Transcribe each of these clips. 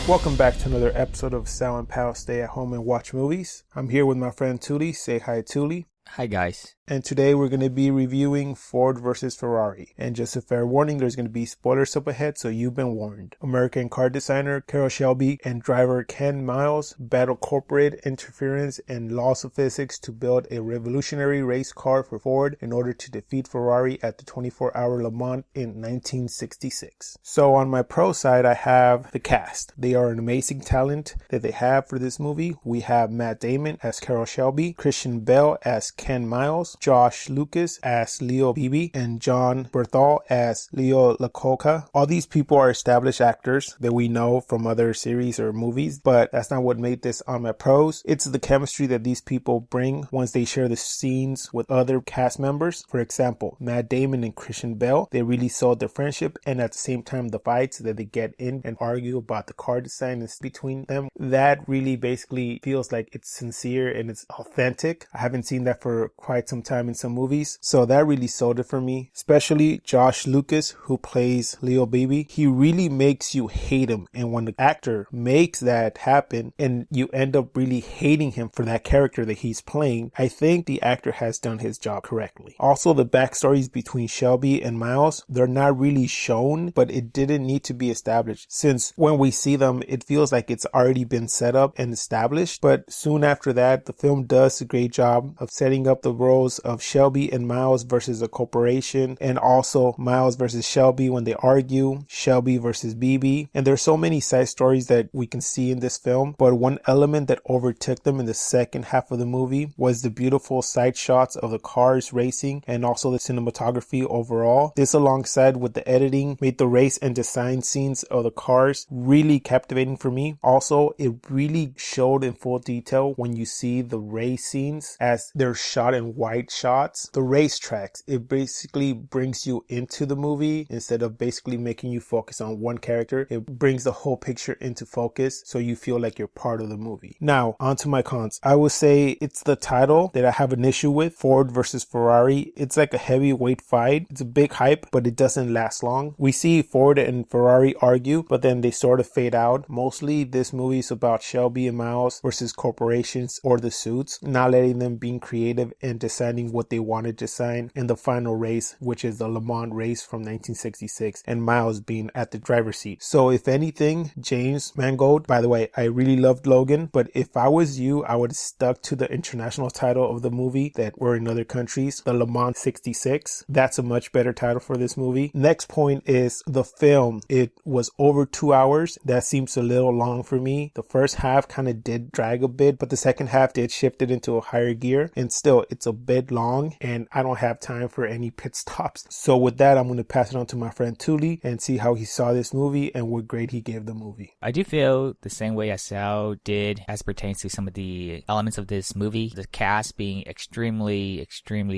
Welcome back to another episode of Sal and Pal Stay at Home and Watch Movies. I'm here with my friend Touly. Say hi, Touly. Hi, guys. And today we're going to be reviewing Ford versus Ferrari. And just a fair warning, there's going to be spoilers up ahead, so you've been warned. American car designer Carroll Shelby and driver Ken Miles battle corporate interference and laws of physics to build a revolutionary race car for Ford in order to defeat Ferrari at the 24-hour Le Mans in 1966. So on my pro side, I have the cast. They are an amazing talent that they have for this movie. We have Matt Damon as Carroll Shelby, Christian Bale as Ken Miles, Josh Lucas as Leo Beebe, and John Berthal as Leo Lacoca. All these people are established actors that we know from other series or movies, but that's not what made this on my pros. It's the chemistry that these people bring once they share the scenes with other cast members. For example, Matt Damon and Christian Bale, they really sold their friendship, and at the same time the fights that they get in and argue about the car design is between them, that really basically feels like it's sincere and it's authentic. I haven't seen that for quite some time in some movies, so that really sold it for me. Especially Josh Lucas, who plays Leo Beebe, he really makes you hate him, and when the actor makes that happen and you end up really hating him for that character that he's playing, I think the actor has done his job correctly. Also, the backstories between Shelby and Miles, they're not really shown, but it didn't need to be established, since when we see them it feels like it's already been set up and established. But soon after that, the film does a great job of setting up the roles of Shelby and Miles versus a corporation, and also Miles versus Shelby when they argue, Shelby versus Beebe. And there's so many side stories that we can see in this film, but one element that overtook them in the second half of the movie was the beautiful side shots of the cars racing and also the cinematography overall. This, alongside with the editing, made the race and design scenes of the cars really captivating for me. Also, it really showed in full detail when you see the race scenes as they're shot in wide shots. The racetracks, it basically brings you into the movie instead of basically making you focus on one character. It brings the whole picture into focus so you feel like you're part of the movie. Now, onto my cons. I would say it's the title that I have an issue with, Ford versus Ferrari. It's like a heavyweight fight. It's a big hype, but it doesn't last long. We see Ford and Ferrari argue, but then they sort of fade out. Mostly this movie is about Shelby and Miles versus corporations or the suits, not letting them being creative and deciding what they want to design in the final race, which is the Le Mans race from 1966, and Miles being at the driver's seat. So if anything, James Mangold, by the way, I really loved Logan, but if I was you, I would have stuck to the international title of the movie that were in other countries, the Le Mans 66. That's a much better title for this movie. Next point is the film. It was over 2 hours. That seems a little long for me. The first half kind of did drag a bit, but the second half did shift it into a higher gear, and still it's a bit long and I don't have time for any pit stops. So with that, I'm going to pass it on to my friend Touly and see how he saw this movie and what grade he gave the movie. I do feel the same way as Sal did as pertains to some of the elements of this movie. The cast being extremely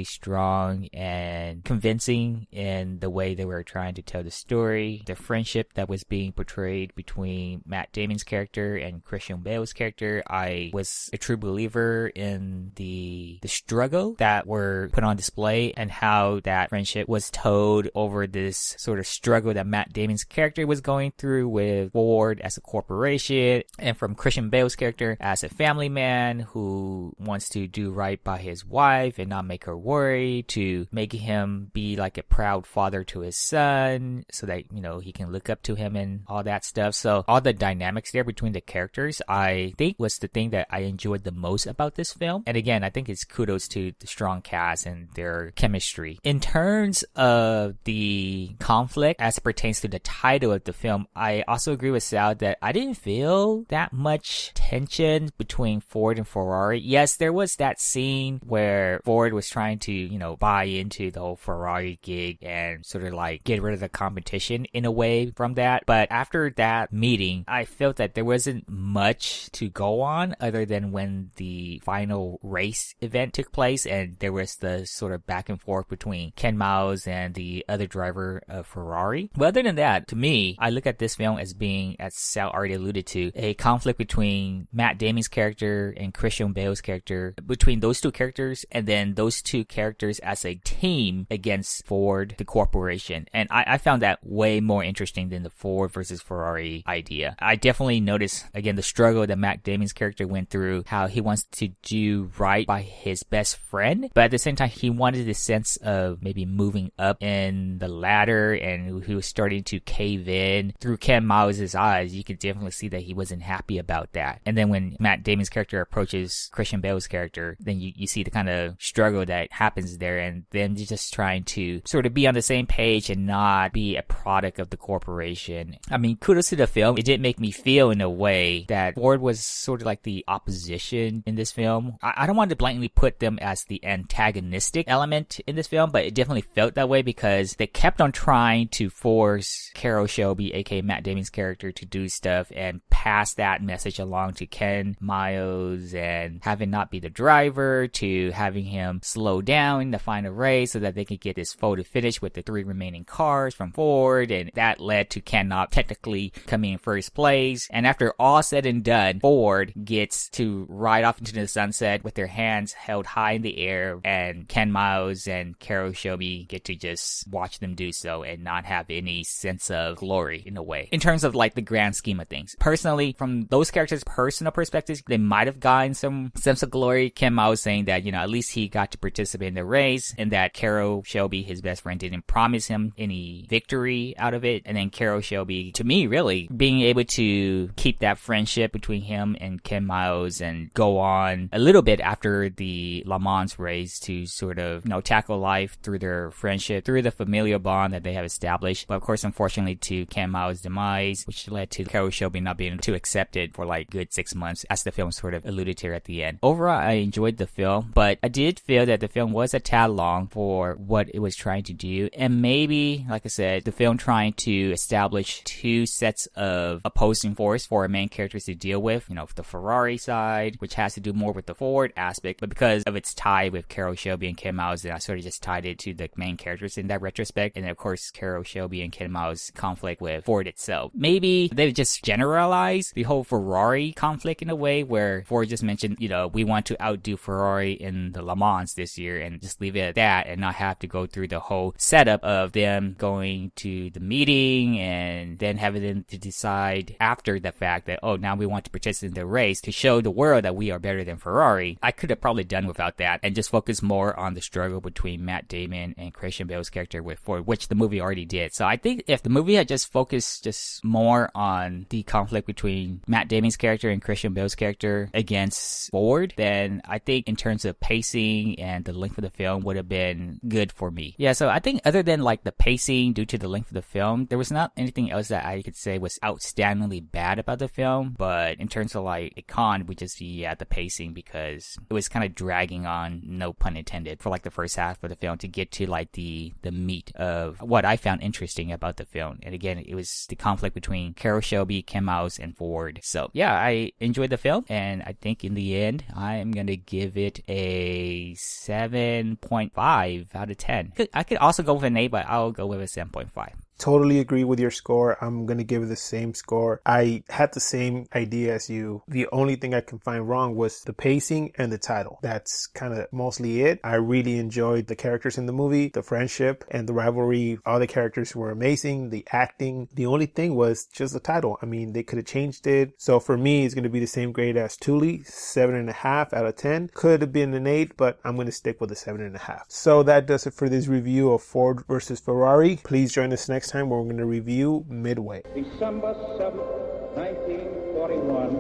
strong and convincing in the way they were trying to tell the story. The friendship that was being portrayed between Matt Damon's character and Christian Bale's character. I was a true believer in the struggle that were put on display and how that friendship was told over this sort of struggle that Matt Damon's character was going through with Ford as a corporation, and from Christian Bale's character as a family man who wants to do right by his wife and not make her worry, to making him be like a proud father to his son so that, you know, he can look up to him and all that stuff. So all the dynamics there between the characters, I think was the thing that I enjoyed the most about this film. And again, I think it's kudos to the strong cast and their chemistry. In terms of the conflict as it pertains to the title of the film, I also agree with Sal that I didn't feel that much tension between Ford and Ferrari. Yes, there was that scene where Ford was trying to, you know, buy into the whole Ferrari gig and sort of like get rid of the competition in a way from that. But after that meeting, I felt that there wasn't much to go on other than when the final race event took place and and there was the sort of back and forth between Ken Miles and the other driver of Ferrari. But other than that, to me, I look at this film as being, as Sal already alluded to, a conflict between Matt Damon's character and Christian Bale's character, between those two characters, and then those two characters as a team against Ford, the corporation. And I found that way more interesting than the Ford versus Ferrari idea. I definitely noticed, again, the struggle that Matt Damon's character went through, how he wants to do right by his best friend, but at the same time, he wanted this sense of maybe moving up in the ladder, and he was starting to cave in. Through Ken Miles' eyes, you could definitely see that he wasn't happy about that. And then when Matt Damon's character approaches Christian Bale's character, then you see the kind of struggle that happens there, and them just trying to sort of be on the same page and not be a product of the corporation. I mean, kudos to the film. It did make me feel in a way that Ford was sort of like the opposition in this film. I don't want to blatantly put them as the antagonistic element in this film, but it definitely felt that way because they kept on trying to force Carroll Shelby, aka Matt Damon's character, to do stuff and pass that message along to Ken Miles, and having not be the driver, to having him slow down in the final race so that they could get this photo finish with the 3 remaining cars from Ford, and that led to Ken not technically coming in first place. And after all said and done, Ford gets to ride off into the sunset with their hands held high in the air, and Ken Miles and Carroll Shelby get to just watch them do so and not have any sense of glory in a way. In terms of like the grand scheme of things, personally, from those characters' personal perspectives, they might have gotten some sense of glory. Ken Miles saying that, at least he got to participate in the race, and that Carroll Shelby, his best friend, didn't promise him any victory out of it. And then Carroll Shelby, to me, really being able to keep that friendship between him and Ken Miles and go on a little bit after the Le Mans race to sort of, tackle life through their friendship, through the familial bond that they have established. But of course, unfortunately, to Ken Miles' demise, which led to Carroll Shelby not being able to accept it for like good 6 months, as the film sort of alluded to at the end. Overall, I enjoyed the film, but I did feel that the film was a tad long for what it was trying to do. And maybe, like I said, the film trying to establish 2 sets of opposing force for our main characters to deal with, the Ferrari side, which has to do more with the Ford aspect, but because of its tie with Carroll Shelby and Ken Miles, then I sort of just tied it to the main characters in that retrospect. And then, of course, Carroll Shelby and Ken Miles' conflict with Ford itself. Maybe they just generalize the whole Ferrari conflict in a way where Ford just mentioned, we want to outdo Ferrari in the Le Mans this year, and just leave it at that and not have to go through the whole setup of them going to the meeting and then having them to decide after the fact that, now we want to participate in the race to show the world that we are better than Ferrari. I could have probably done without that and just focus more on the struggle between Matt Damon and Christian Bale's character with Ford, which the movie already did. So I think if the movie had just focused just more on the conflict between Matt Damon's character and Christian Bale's character against Ford, then I think in terms of pacing and the length of the film would have been good for me. Yeah, so I think other than like the pacing due to the length of the film, there was not anything else that I could say was outstandingly bad about the film. But in terms of like a con, we just see the pacing, because it was kind of dragging on, no pun intended, for like the first half of the film to get to like the meat of what I found interesting about the film. And again, it was the conflict between Carroll Shelby, Ken Miles, and Ford. So yeah, I enjoyed the film, and I think in the end, I'm gonna give it a 7.5 out of 10. I could also go with an 8, but I'll go with a 7.5. Totally agree with your score. I'm going to give it the same score. I had the same idea as you. The only thing I can find wrong was the pacing and the title. That's kind of mostly it. I really enjoyed the characters in the movie, the friendship and the rivalry. All the characters were amazing. The acting. The only thing was just the title. I mean, they could have changed it. So for me, it's going to be the same grade as Touly, 7.5 out of 10. Could have been an 8, but I'm going to stick with the 7.5. So that does it for this review of Ford versus Ferrari. Please join us next time where we're going to review Midway. December 7th, 1941,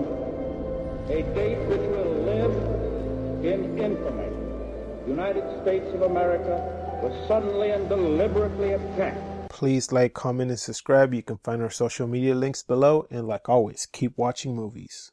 a date which will live in infamy. The United States of America was suddenly and deliberately attacked. Please like, comment, and subscribe. You can find our social media links below. And like always, keep watching movies.